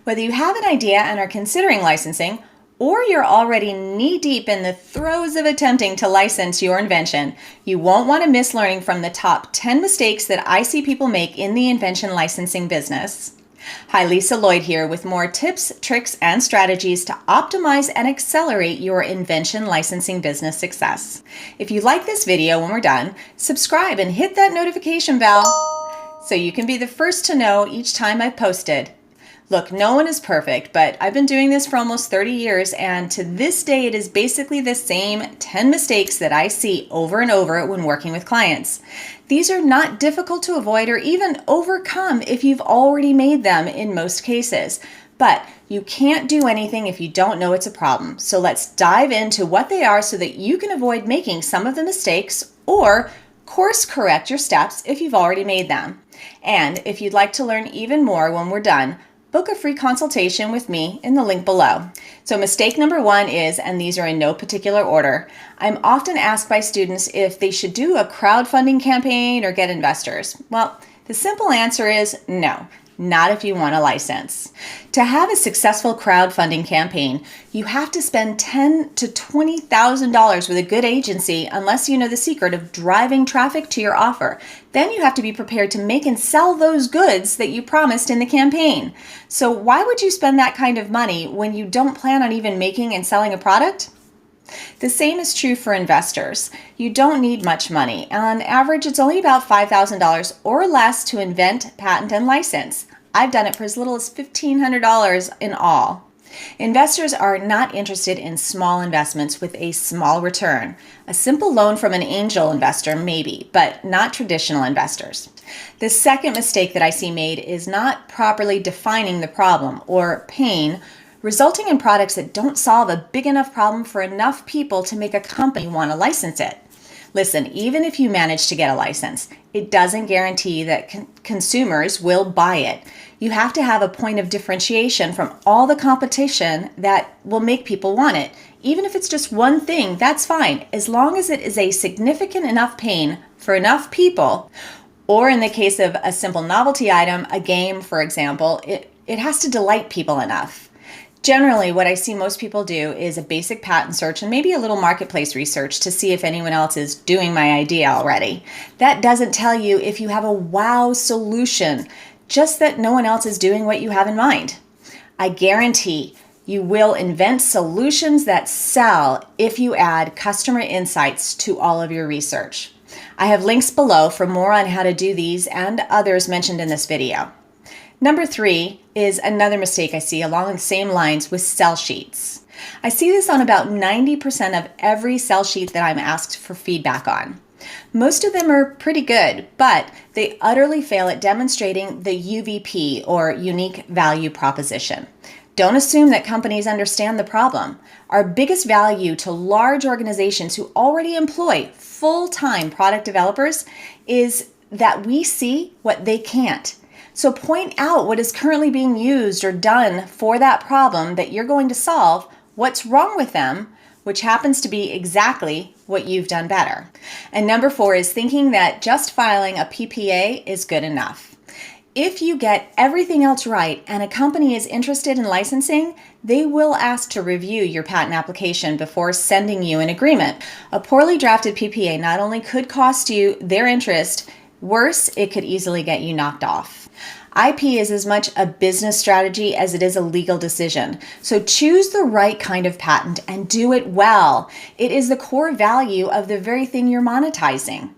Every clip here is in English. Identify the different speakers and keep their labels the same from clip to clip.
Speaker 1: Whether you have an idea and are considering licensing, or you're already knee-deep in the throes of attempting to license your invention, you won't want to miss learning from the top 10 mistakes that I see people make in the invention licensing business. Hi, Lisa Lloyd here with more tips, tricks, and strategies to optimize and accelerate your invention licensing business success. If you like this video when we're done, subscribe and hit that notification bell so you can be the first to know each time I've posted. Look, no one is perfect, but I've been doing this for almost 30 years, and to this day, it is basically the same 10 mistakes that I see over and over when working with clients. These are not difficult to avoid or even overcome if you've already made them in most cases. But you can't do anything if you don't know it's a problem. So let's dive into what they are so that you can avoid making some of the mistakes or course correct your steps if you've already made them. And if you'd like to learn even more when we're done, book a free consultation with me in the link below. So mistake number one is, and these are in no particular order, I'm often asked by students if they should do a crowdfunding campaign or get investors. Well, the simple answer is no. Not if you want a license. To have a successful crowdfunding campaign, you have to spend $10,000 to $20,000 with a good agency unless you know the secret of driving traffic to your offer. Then you have to be prepared to make and sell those goods that you promised in the campaign. So why would you spend that kind of money when you don't plan on even making and selling a product? The same is true for investors. You don't need much money. On average, it's only about $5,000 or less to invent, patent, and license. I've done it for as little as $1,500 in all. Investors are not interested in small investments with a small return. A simple loan from an angel investor, maybe, but not traditional investors. The second mistake that I see made is not properly defining the problem or pain, resulting in products that don't solve a big enough problem for enough people to make a company want to license it. Listen, even if you manage to get a license, it doesn't guarantee that consumers will buy it. You have to have a point of differentiation from all the competition that will make people want it. Even if it's just one thing, that's fine, as long as it is a significant enough pain for enough people, or in the case of a simple novelty item, a game, for example, it has to delight people enough. Generally, what I see most people do is a basic patent search and maybe a little marketplace research to see if anyone else is doing my idea already. That doesn't tell you if you have a wow solution, just that no one else is doing what you have in mind. I guarantee you will invent solutions that sell if you add customer insights to all of your research. I have links below for more on how to do these and others mentioned in this video. Number three is another mistake I see along the same lines with sell sheets. I see this on about 90% of every sell sheet that I'm asked for feedback on. Most of them are pretty good, but they utterly fail at demonstrating the UVP or unique value proposition. Don't assume that companies understand the problem. Our biggest value to large organizations who already employ full-time product developers is that we see what they can't. So point out what is currently being used or done for that problem that you're going to solve, what's wrong with them, which happens to be exactly what you've done better. And number four is thinking that just filing a PPA is good enough. If you get everything else right and a company is interested in licensing, they will ask to review your patent application before sending you an agreement. A poorly drafted PPA not only could cost you their interest, worse, it could easily get you knocked off. IP is as much a business strategy as it is a legal decision. So choose the right kind of patent and do it well. It is the core value of the very thing you're monetizing.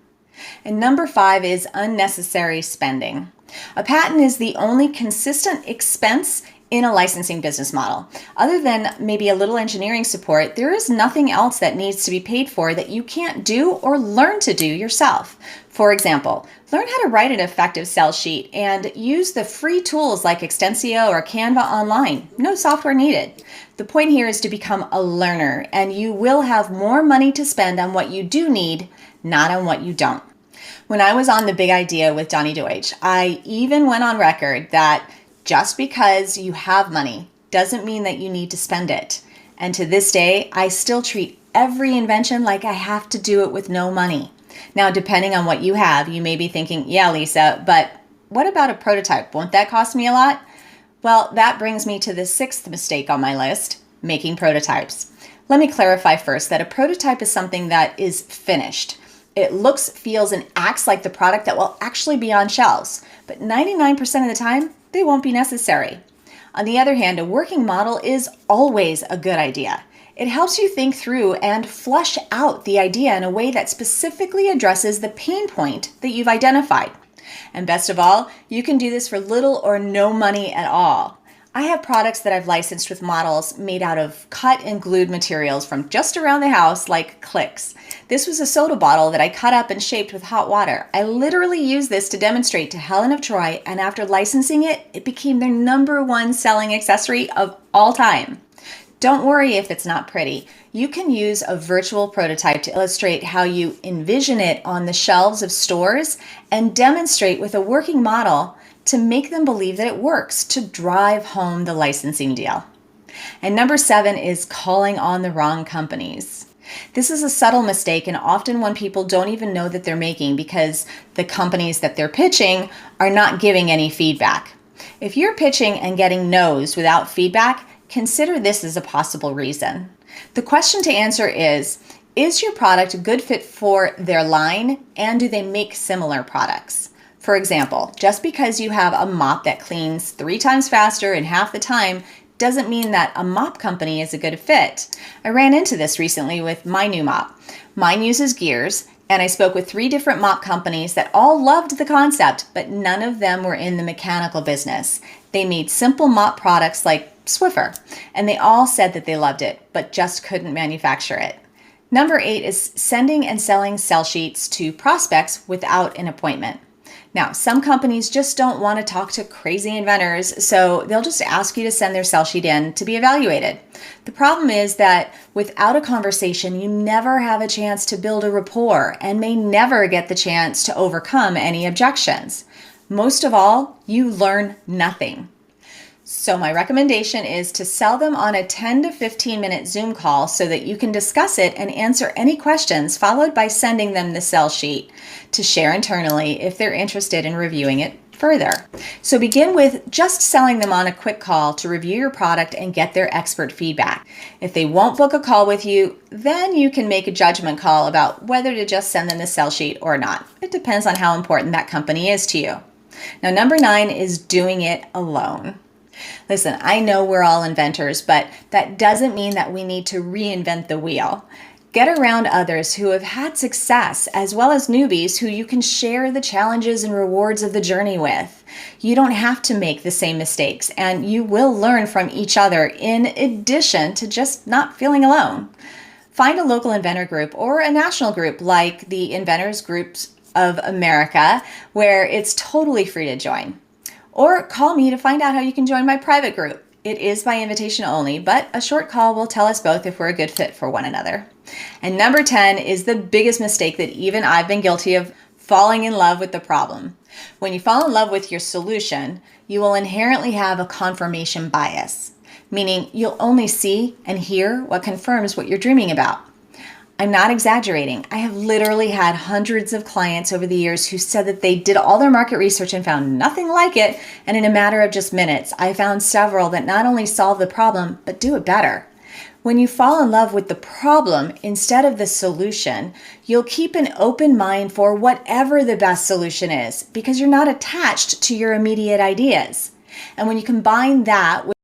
Speaker 1: And number five is unnecessary spending. A patent is the only consistent expense in a licensing business model. Other than maybe a little engineering support, there is nothing else that needs to be paid for that you can't do or learn to do yourself. For example, learn how to write an effective sell sheet and use the free tools like Extensio or Canva online. No software needed. The point here is to become a learner, and you will have more money to spend on what you do need, not on what you don't. When I was on The Big Idea with Donny Deutsch, I even went on record that just because you have money doesn't mean that you need to spend it. And to this day, I still treat every invention like I have to do it with no money. Now, depending on what you have, you may be thinking, yeah, Lisa, but what about a prototype? Won't that cost me a lot? Well, that brings me to the sixth mistake on my list, making prototypes. Let me clarify first that a prototype is something that is finished. It looks, feels, and acts like the product that will actually be on shelves, but 99% of the time, they won't be necessary. On the other hand, a working model is always a good idea. It helps you think through and flush out the idea in a way that specifically addresses the pain point that you've identified. And best of all, you can do this for little or no money at all. I have products that I've licensed with models made out of cut and glued materials from just around the house, like Clix. This was a soda bottle that I cut up and shaped with hot water. I literally used this to demonstrate to Helen of Troy, and after licensing it, it became their #1 selling accessory of all time. Don't worry if it's not pretty. You can use a virtual prototype to illustrate how you envision it on the shelves of stores and demonstrate with a working model to make them believe that it works, to drive home the licensing deal. And number 7 is calling on the wrong companies. This is a subtle mistake and often one people don't even know that they're making because the companies that they're pitching are not giving any feedback. If you're pitching and getting no's without feedback, consider this as a possible reason. The question to answer is your product a good fit for their line, and do they make similar products? For example, just because you have a mop that cleans 3 times faster in half the time doesn't mean that a mop company is a good fit. I ran into this recently with my new mop. Mine uses gears, and I spoke with 3 different mop companies that all loved the concept, but none of them were in the mechanical business. They made simple mop products like Swiffer, and they all said that they loved it, but just couldn't manufacture it. Number 8 is sending and selling sell sheets to prospects without an appointment. Now, some companies just don't want to talk to crazy inventors, so they'll just ask you to send their sell sheet in to be evaluated. The problem is that without a conversation, you never have a chance to build a rapport and may never get the chance to overcome any objections. Most of all, you learn nothing. So my recommendation is to sell them on a 10 to 15 minute Zoom call so that you can discuss it and answer any questions, followed by sending them the sell sheet to share internally if they're interested in reviewing it further. So begin with just selling them on a quick call to review your product and get their expert feedback. If they won't book a call with you, then you can make a judgment call about whether to just send them the sell sheet or not. It depends on how important that company is to you. Now, number 9 is doing it alone. Listen, I know we're all inventors, but that doesn't mean that we need to reinvent the wheel. Get around others who have had success, as well as newbies who you can share the challenges and rewards of the journey with. You don't have to make the same mistakes, and you will learn from each other in addition to just not feeling alone. Find a local inventor group or a national group like the Inventors Groups of America, where it's totally free to join. Or call me to find out how you can join my private group. It is by invitation only, but a short call will tell us both if we're a good fit for one another. And number 10 is the biggest mistake that even I've been guilty of: falling in love with the problem. When you fall in love with your solution, you will inherently have a confirmation bias, meaning you'll only see and hear what confirms what you're dreaming about. I'm not exaggerating. I have literally had hundreds of clients over the years who said that they did all their market research and found nothing like it, and in a matter of just minutes, I found several that not only solve the problem, but do it better. When you fall in love with the problem instead of the solution, you'll keep an open mind for whatever the best solution is because you're not attached to your immediate ideas. And when you combine that with